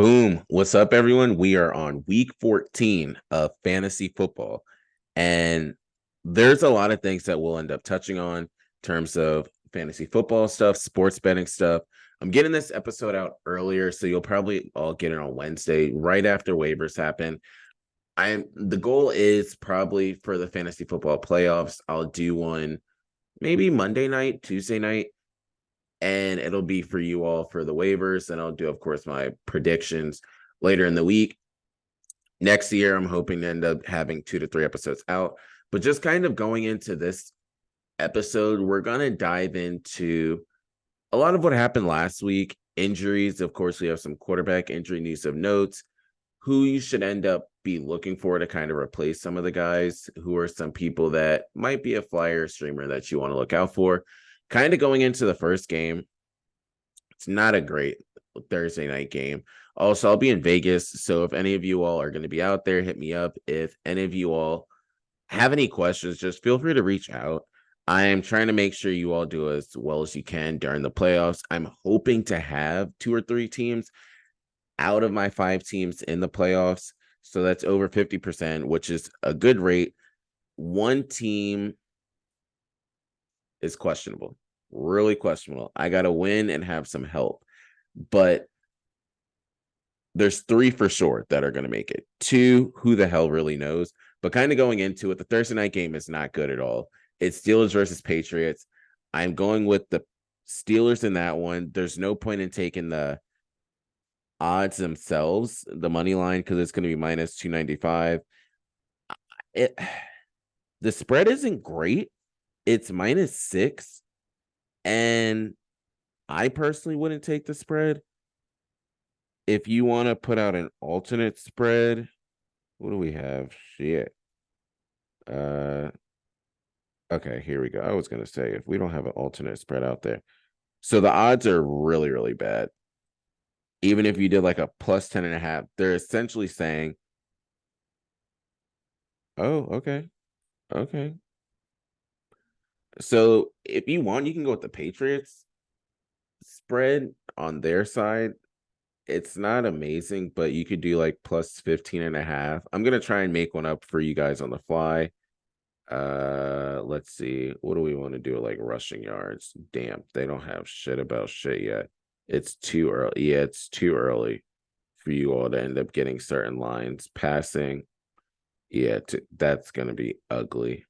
Boom. What's up, everyone? We are on week 14 of fantasy football. And there's a lot of things that we'll end up touching on in terms of fantasy football stuff, sports betting stuff. I'm getting this episode out earlier, so you'll probably all get it on Wednesday, right after waivers happen. The goal is probably for the fantasy football playoffs. I'll do one maybe Monday night, Tuesday night, and it'll be for you all for the waivers. And I'll do, of course, my predictions later in the week. Next year, I'm hoping to end up having 2 to 3 episodes out. But just kind of going into this episode, we're going to dive into a lot of what happened last week. Injuries, of course, we have some quarterback injury news of notes, who you should end up be looking for to kind of replace some of the guys, who are some people that might be a flyer streamer that you want to look out for. Kind of going into the first game, it's not a great Thursday night game. Also, I'll be in Vegas, so if any of you all are going to be out there, hit me up. If any of you all have any questions, just feel free to reach out. I am trying to make sure you all do as well as you can during the playoffs. I'm hoping to have 2 or 3 teams out of my 5 teams in the playoffs. So that's over 50%, which is a good rate. One team is questionable, really questionable. I got to win and have some help. But there's 3 for sure that are going to make it. 2, who the hell really knows? But kind of going into it, the Thursday night game is not good at all. It's Steelers versus Patriots. I'm going with the Steelers in that one. There's no point in taking the odds themselves, the money line, because it's going to be minus 295. The spread isn't great. It's minus 6. And I personally wouldn't take the spread. If you want to put out an alternate spread, what do we have? Shit. Okay, here we go. I was going to say, if we don't have an alternate spread out there. So the odds are really, really bad. Even if you did like a plus 10.5, they're essentially saying, oh, okay. Okay. So if you want, you can go with the Patriots spread on their side. It's not amazing, but you could do like plus 15.5. I'm going to try and make one up for you guys on the fly. Let's see. What do we want to do? Like rushing yards. Damn, they don't have shit about shit yet. It's too early. Yeah, it's too early for you all to end up getting certain lines. Passing. Yeah, that's going to be ugly.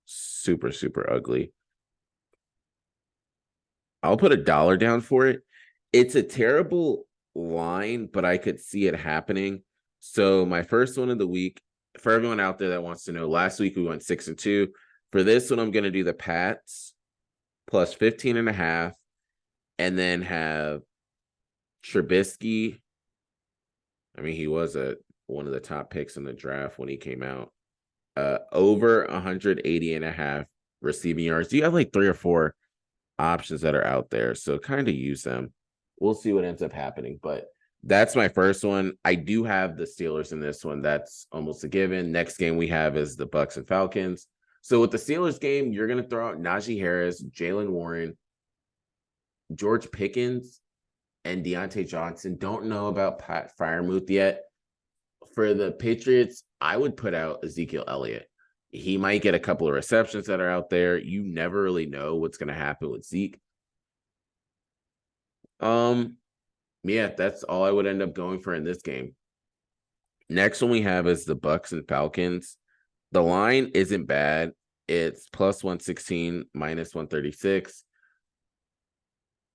Super, super ugly. I'll put $1 down for it. It's a terrible line, but I could see it happening. So my first one of the week, for everyone out there that wants to know, last week we went 6-2. For this one, I'm going to do the Pats plus 15.5, and then have Trubisky. I mean, he was one of the top picks in the draft when he came out. Over 180.5 receiving yards. You have like 3 or 4 options that are out there, so kind of use them. We'll see what ends up happening, but that's my first one. I do have the Steelers in this one. That's almost a given. Next game we have is the Bucks and Falcons. So with the Steelers game, you're going to throw out Najee Harris, Jalen Warren, George Pickens, and Deontay Johnson. Don't know about Pat Freiermuth yet. For the Patriots, I would put out Ezekiel Elliott. He might get a couple of receptions that are out there. You never really know what's going to happen with Zeke. Yeah, that's all I would end up going for in this game. Next one we have is the Bucks and Falcons. The line isn't bad. It's plus 116, minus 136.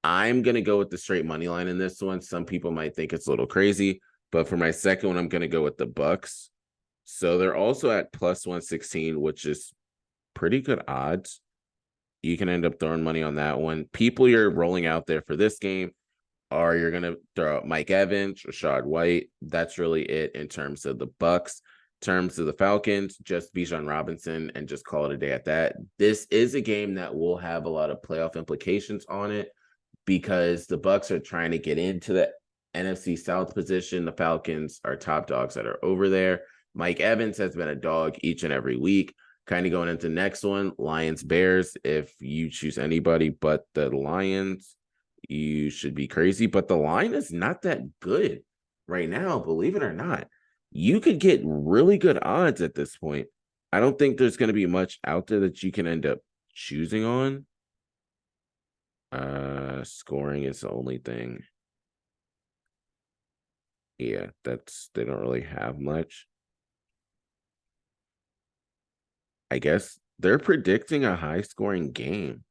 I'm going to go with the straight money line in this one. Some people might think it's a little crazy, but for my second one, I'm going to go with the Bucks. So they're also at plus 116, which is pretty good odds. You can end up throwing money on that one. People you're rolling out there for this game are, you're going to throw out Mike Evans, Rashad White. That's really it in terms of the Bucks. In terms of the Falcons, just Bijan Robinson and just call it a day at that. This is a game that will have a lot of playoff implications on it because the Bucks are trying to get into the NFC South position. The Falcons are top dogs that are over there. Mike Evans has been a dog each and every week. Kind of going into the next one, Lions, Bears. If you choose anybody but the Lions, you should be crazy. But the line is not that good. right now, believe it or not, you could get really good odds at this point. I don't think there's going to be much out there that you can end up choosing on. Scoring is the only thing. Yeah, they don't really have much. I guess they're predicting a high scoring game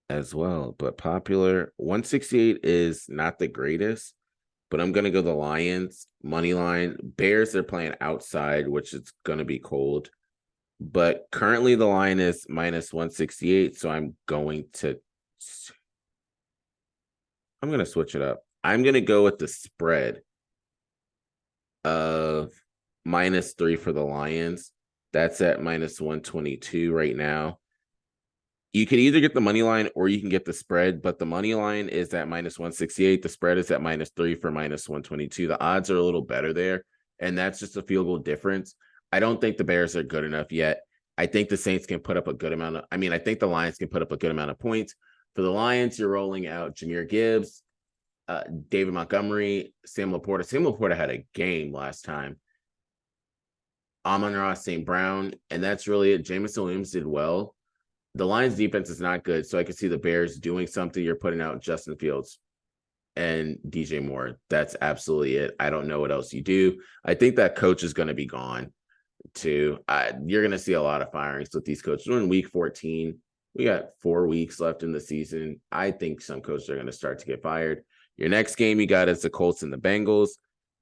as well, but popular 168 is not the greatest, but I'm gonna go the Lions money line. Bears, they're playing outside, which is gonna be cold. But currently the line is minus 168, so I'm gonna switch it up. I'm gonna go with the spread of -3 for the Lions. That's at minus 122 right now. You can either get the money line or you can get the spread, but the money line is at minus 168. The spread is at -3 for minus 122. The odds are a little better there, and that's just a field goal difference. I don't think the Bears are good enough yet. I think the Saints can put up a good amount of, I think the Lions can put up a good amount of points. For the Lions, you're rolling out Jahmyr Gibbs, David Montgomery, Sam Laporta. Sam Laporta had a game last time. Amon-Ra St. Brown, and that's really it. Jameson Williams did well. The Lions defense is not good, so I could see the Bears doing something. You're putting out Justin Fields and DJ Moore. That's absolutely it. I don't know what else you do. I think that coach is going to be gone too. You're going to see a lot of firings with these coaches. We're in week 14. We got 4 weeks left in the season. I think some coaches are going to start to get fired. Your next game you got is the Colts and the Bengals.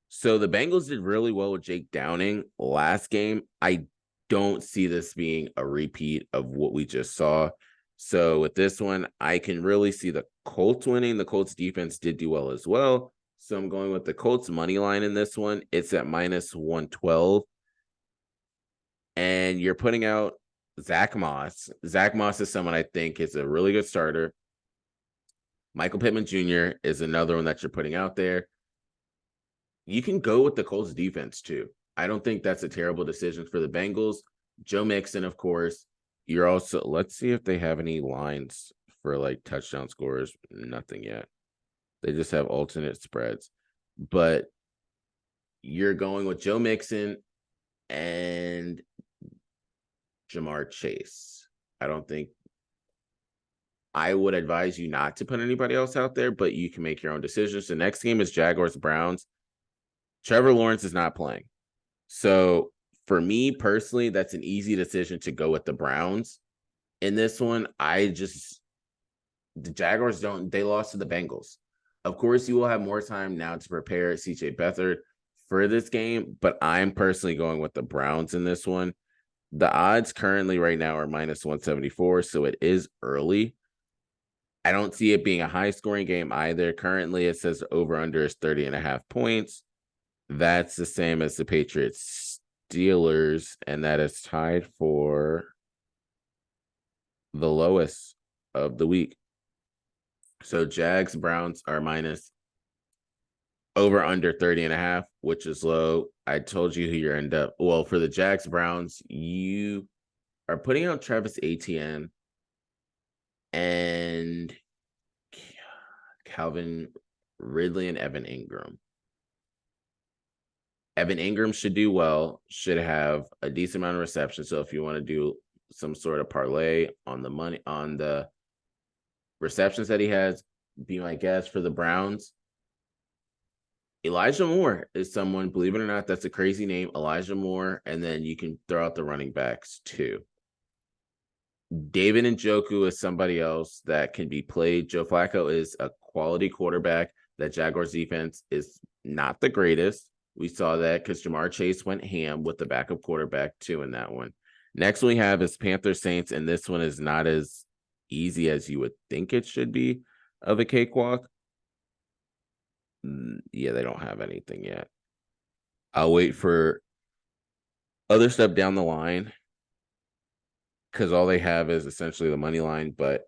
So the Bengals did really well with Jake Downing last game. I don't see this being a repeat of what we just saw. So with this one, I can really see the Colts winning. The Colts defense did do well as well. So I'm going with the Colts money line in this one. It's at minus 112. And you're putting out Zach Moss. Zach Moss is someone I think is a really good starter. Michael Pittman Jr. is another one that you're putting out there. You can go with the Colts defense too. I don't think that's a terrible decision for the Bengals. Joe Mixon, of course. You're also, let's see if they have any lines for like touchdown scores. Nothing yet. They just have alternate spreads. But you're going with Joe Mixon and Jamar Chase. I would advise you not to put anybody else out there, but you can make your own decisions. The next game is Jaguars-Browns. Trevor Lawrence is not playing. So for me personally, that's an easy decision to go with the Browns. In this one, the Jaguars they lost to the Bengals. Of course, you will have more time now to prepare CJ Beathard for this game, but I'm personally going with the Browns in this one. The odds currently right now are minus 174, so it is early. I don't see it being a high-scoring game either. Currently, it says over-under is 30.5 points. That's the same as the Patriots Steelers, and that is tied for the lowest of the week. So Jags Browns are minus over under 30.5, which is low. I told you who you're end up. Well, for the Jags Browns, you are putting out Travis Etienne and Calvin Ridley and Evan Ingram. Evan Ingram should do well, should have a decent amount of reception. So if you want to do some sort of parlay on the money, on the receptions that he has, be my guess for the Browns. Elijah Moore is someone, believe it or not, that's a crazy name, Elijah Moore, and then you can throw out the running backs too. David Njoku is somebody else that can be played. Joe Flacco is a quality quarterback. That Jaguars defense is not the greatest. We saw that because Jamar Chase went ham with the backup quarterback too in that one. Next one we have is Panthers Saints, and this one is not as easy as you would think it should be of a cakewalk. Yeah, they don't have anything yet. I'll wait for other stuff down the line because all they have is essentially the money line, but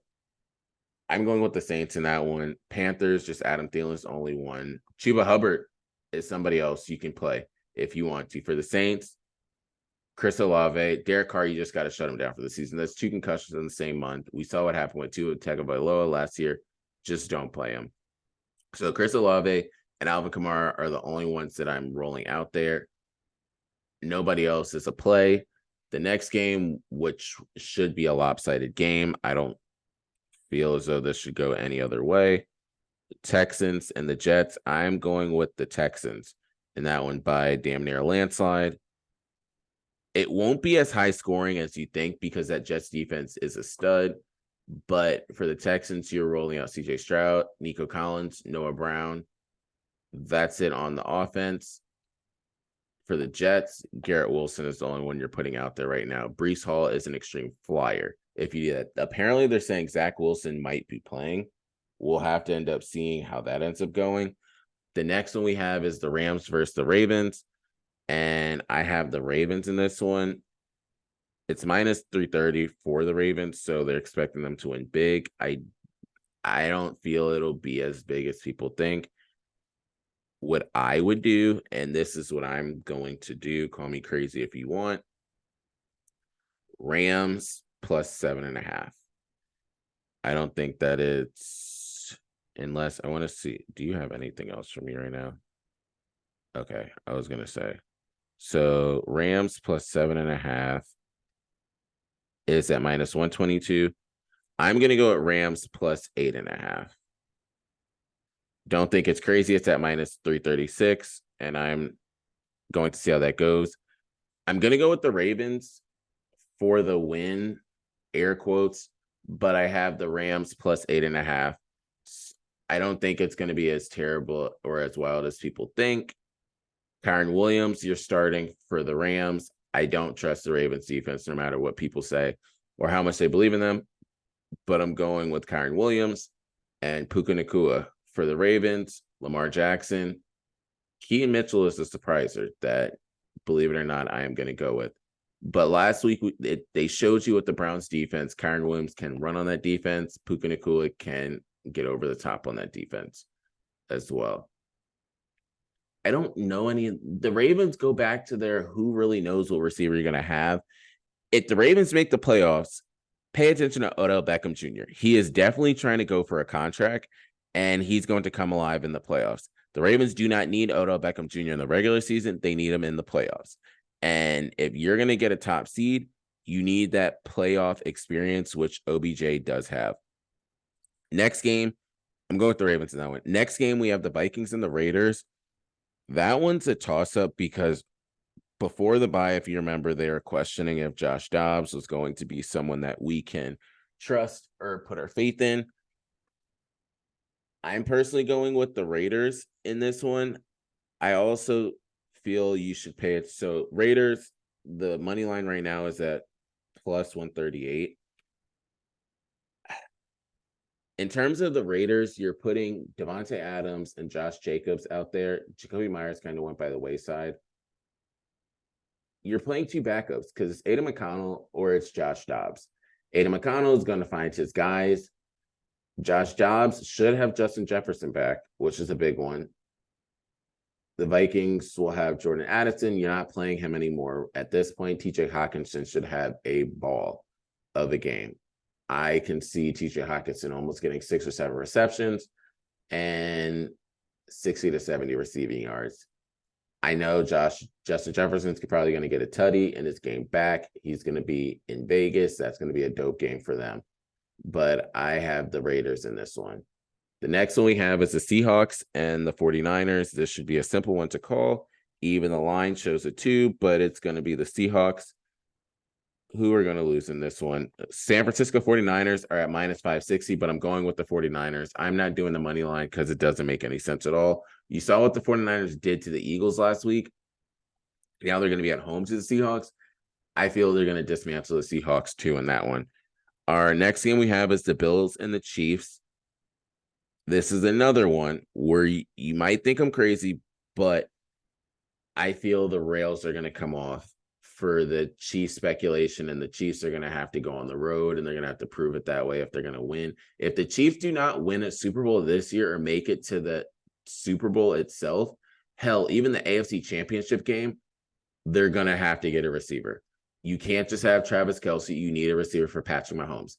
I'm going with the Saints in that one. Panthers, just Adam Thielen's only one. Chuba Hubbard is somebody else you can play if you want to. For the Saints, Chris Olave, Derek Carr, you just got to shut him down for the season. That's 2 concussions in the same month. We saw what happened with Tua Tagovailoa last year. Just don't play him. So Chris Olave, and Alvin Kamara are the only ones that I'm rolling out there. Nobody else is a play. The next game, which should be a lopsided game, I don't feel as though this should go any other way. The Texans and the Jets, I'm going with the Texans in that one by damn near a landslide. It won't be as high scoring as you think because that Jets defense is a stud. But for the Texans, you're rolling out CJ Stroud, Nico Collins, Noah Brown. That's it on the offense. For the Jets, Garrett Wilson is the only one you're putting out there right now. Breece Hall is an extreme flyer. If you do that, apparently they're saying Zach Wilson might be playing. We'll have to end up seeing how that ends up going. The next one we have is the Rams versus the Ravens. And I have the Ravens in this one. It's minus 330 for the Ravens, so they're expecting them to win big. I don't feel it'll be as big as people think. What I would do, and this is what I'm going to do, call me crazy if you want, Rams plus 7.5. I don't think that it's, unless I want to see, do you have anything else for me right now? Okay, I was going to say. So Rams plus 7.5 is at minus 122. I'm going to go at Rams plus 8.5. Don't think it's crazy. It's at minus 336, and I'm going to see how that goes. I'm going to go with the Ravens for the win, air quotes, but I have the Rams plus 8.5. I don't think it's going to be as terrible or as wild as people think. Kyren Williams, you're starting for the Rams. I don't trust the Ravens defense no matter what people say or how much they believe in them, but I'm going with Kyren Williams and Puka Nacua. For the Ravens, Lamar Jackson, Keaton Mitchell is the surpriser that, believe it or not, I am going to go with. But last week, they showed you with the Browns defense, Kyren Williams can run on that defense. Puka Nacua can get over the top on that defense as well. I don't know the Ravens go back to their who really knows what receiver you're going to have. If the Ravens make the playoffs, pay attention to Odell Beckham Jr. He is definitely trying to go for a contract, and he's going to come alive in the playoffs. The Ravens do not need Odell Beckham Jr. in the regular season. They need him in the playoffs. And if you're going to get a top seed, you need that playoff experience, which OBJ does have. Next game, I'm going with the Ravens in that one. Next game, we have the Vikings and the Raiders. That one's a toss-up because before the bye, if you remember, they were questioning if Josh Dobbs was going to be someone that we can trust or put our faith in. I'm personally going with the Raiders in this one. I also feel you should pay it. So Raiders, the money line right now is at plus 138. In terms of the Raiders, you're putting Devontae Adams and Josh Jacobs out there. Jacoby Myers kind of went by the wayside. You're playing two backups because it's Aiden McConnell or it's Josh Dobbs. Aiden McConnell is going to find his guys. Josh Dobbs should have Justin Jefferson back, which is a big one. The Vikings will have Jordan Addison. You're not playing him anymore. At this point, TJ Hawkinson should have a ball of a game. I can see TJ Hawkinson almost getting 6 or 7 receptions and 60 to 70 receiving yards. I know Justin Jefferson's probably going to get a tutty in his game back. He's going to be in Vegas. That's going to be a dope game for them. But I have the Raiders in this one. The next one we have is the Seahawks and the 49ers. This should be a simple one to call. Even the line shows a 2, but it's going to be the Seahawks who are going to lose in this one. San Francisco 49ers are at minus 560, but I'm going with the 49ers. I'm not doing the money line because it doesn't make any sense at all. You saw what the 49ers did to the Eagles last week. Now they're going to be at home to the Seahawks. I feel they're going to dismantle the Seahawks too in that one. Our next game we have is the Bills and the Chiefs. This is another one where you might think I'm crazy, but I feel the rails are going to come off for the Chiefs speculation, and the Chiefs are going to have to go on the road, and they're going to have to prove it that way if they're going to win. If the Chiefs do not win a Super Bowl this year or make it to the Super Bowl itself, hell, even the AFC Championship game, they're going to have to get a receiver. You can't just have Travis Kelce. You need a receiver for Patrick Mahomes.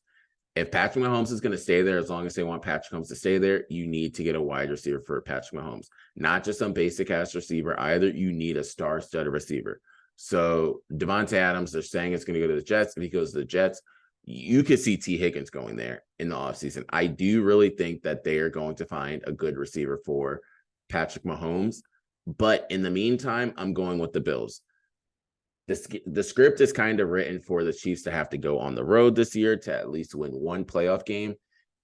If Patrick Mahomes is going to stay there, as long as they want Patrick Mahomes to stay there, you need to get a wide receiver for Patrick Mahomes, not just some basic ass receiver either. You need a star-studded receiver. So Devontae Adams, they're saying it's going to go to the Jets. If he goes to the Jets, you could see T. Higgins going there in the offseason. I do really think that they are going to find a good receiver for Patrick Mahomes. But in the meantime, I'm going with the Bills. The script is kind of written for the Chiefs to have to go on the road this year to at least win one playoff game,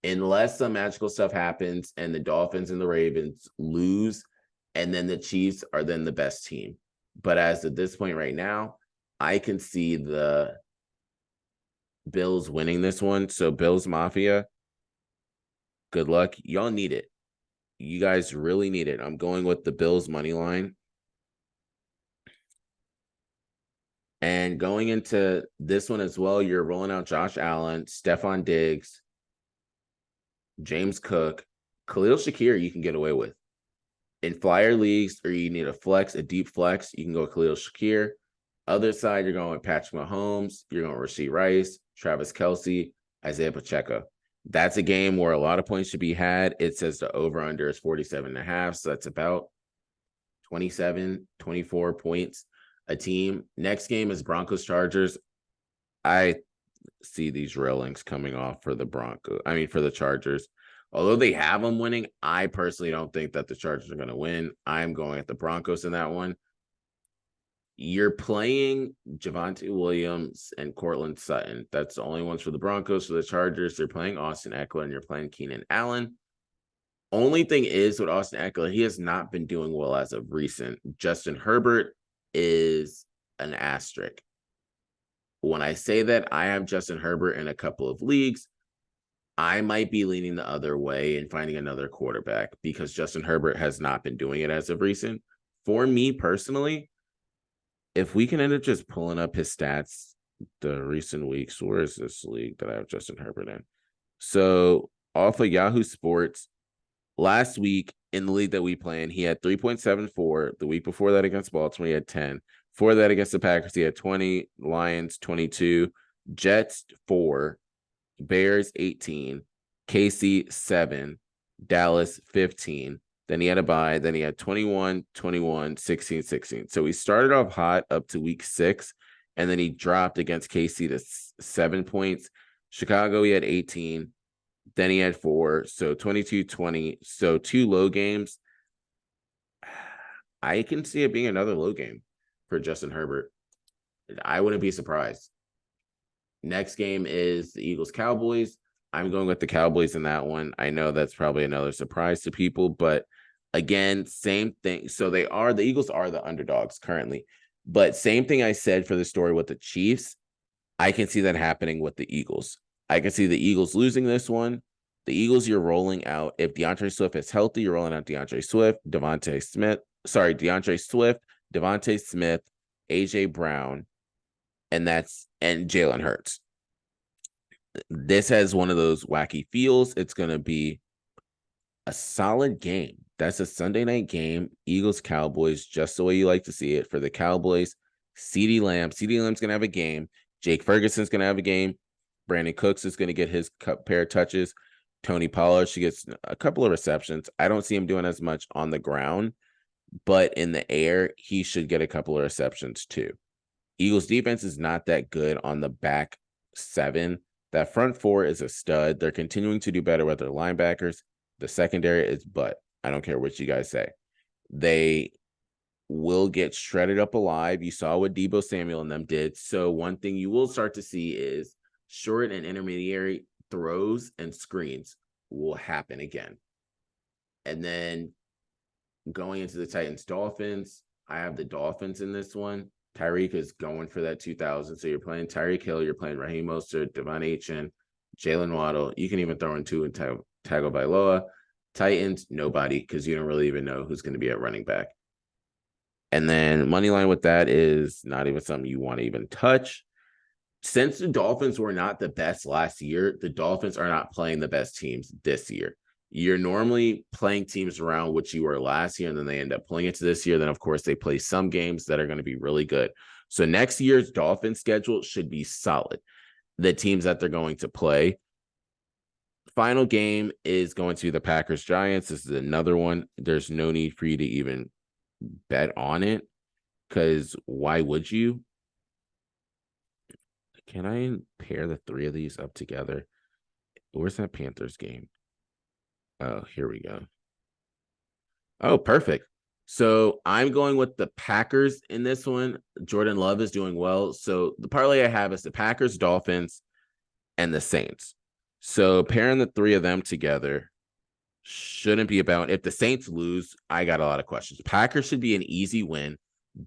unless some magical stuff happens and the Dolphins and the Ravens lose, and then the Chiefs are then the best team. But as of this point right now, I can see the Bills winning this one. So Bills Mafia, good luck. Y'all need it. You guys really need it. I'm going with the Bills money line. And going into this one as well, you're rolling out Josh Allen, Stephon Diggs, James Cook, Khalil Shakir you can get away with. In flyer leagues, or you need a flex, a deep flex, you can go Khalil Shakir. Other side, you're going with Patrick Mahomes, you're going with Rashee Rice, Travis Kelce, Isaiah Pacheco. That's a game where a lot of points should be had. It says the over-under is 47.5, so that's about 27, 24 points a team. Next game is Broncos Chargers. I see these railings coming off for the Chargers. Although they have them winning, I personally don't think that the Chargers are going to win. I'm going at the Broncos in that one. You're playing Javonte Williams and Cortland Sutton. That's the only ones for the Broncos. For the Chargers, they're playing Austin Eckler and you're playing Keenan Allen. Only thing is with Austin Eckler, he has not been doing well as of recent. Justin Herbert is an asterisk. When I say that I have Justin Herbert in a couple of leagues, I might be leaning the other way and finding another quarterback because Justin Herbert has not been doing it as of recent. For me personally, if we can end up just pulling up his stats the recent weeks, where is this league that I have Justin Herbert in? So off of Yahoo Sports, last week in the league that we play in, he had 3.74. The week before that against Baltimore, he had 10. Before that against the Packers, he had 20. Lions, 22. Jets, 4. Bears, 18. KC, 7. Dallas, 15. Then he had a bye. Then he had 21, 21, 16, 16. So he started off hot up to week 6, and then he dropped against KC to 7 points. Chicago, he had 18. Then he had 4, so 22, 20. So 2 low games. I can see it being another low game for Justin Herbert. I wouldn't be surprised. Next game is the Eagles-Cowboys. I'm going with the Cowboys in that one. I know that's probably another surprise to people, but again, same thing. So the Eagles are the underdogs currently, but same thing I said for the story with the Chiefs. I can see that happening with the Eagles. I can see the Eagles losing this one. The Eagles, you're rolling out. If DeAndre Swift is healthy, you're rolling out DeAndre Swift, DeVonta Smith, AJ Brown, and Jalen Hurts. This has one of those wacky feels. It's going to be a solid game. That's a Sunday night game. Eagles, Cowboys, just the way you like to see it. For the Cowboys, CeeDee Lamb's going to have a game. Jake Ferguson's going to have a game. Brandon Cooks is going to get his pair of touches. Tony Pollard, she gets a couple of receptions. I don't see him doing as much on the ground, but in the air, he should get a couple of receptions too. Eagles defense is not that good on the back 7. That front 4 is a stud. They're continuing to do better with their linebackers. The secondary is butt. I don't care what you guys say. They will get shredded up alive. You saw what Deebo Samuel and them did. So one thing you will start to see is short and intermediary throws and screens will happen again. And then going into the Titans-Dolphins, I have the Dolphins in this one. Tyreek is going for that 2,000. So you're playing Tyreek Hill, you're playing Raheem Mostert, Devon Achane, Jalen Waddle. You can even throw in 2 and Tagovailoa. Titans, nobody, because you don't really even know who's going to be at running back. And then money line with that is not even something you want to even touch. Since the Dolphins were not the best last year, the Dolphins are not playing the best teams this year. You're normally playing teams around what you were last year, and then they end up pulling it to this year. Then, of course, they play some games that are going to be really good. So next year's Dolphins schedule should be solid. The teams that they're going to play, Final game is going to the Packers Giants. This is another one. There's no need for you to even bet on it, because why would you? Can I pair the three of these up together? Where's that Panthers game? Oh, here we go. Oh, perfect. So I'm going with the Packers in this one. Jordan Love is doing well. So the parlay I have is the Packers, Dolphins, and the Saints. So pairing the three of them together shouldn't be about. If the Saints lose, I got a lot of questions. Packers should be an easy win.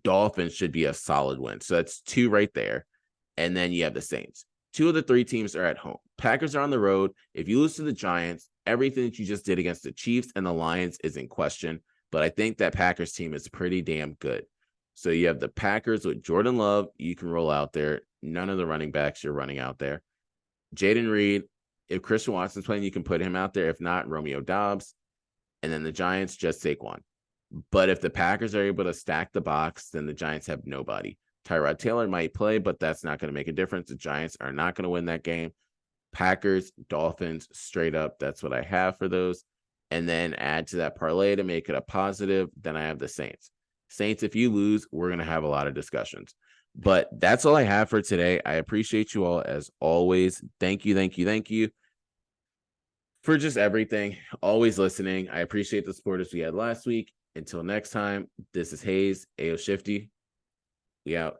Dolphins should be a solid win. So that's two right there. And then you have the Saints. Two of the three teams are at home. Packers are on the road. If you lose to the Giants, everything that you just did against the Chiefs and the Lions is in question. But I think that Packers team is pretty damn good. So you have the Packers with Jordan Love. You can roll out there. None of the running backs you're running out there. Jaden Reed. If Christian Watson's playing, you can put him out there. If not, Romeo Doubs. And then the Giants, just Saquon. But if the Packers are able to stack the box, then the Giants have nobody. Tyrod Taylor might play, but that's not going to make a difference. The Giants are not going to win that game. Packers, Dolphins, straight up. That's what I have for those. And then add to that parlay to make it a positive. Then I have the Saints. Saints, if you lose, we're going to have a lot of discussions. But that's all I have for today. I appreciate you all as always. Thank you for just everything. Always listening. I appreciate the supporters we had last week. Until next time, this is Hayes, AO Shifty. We out.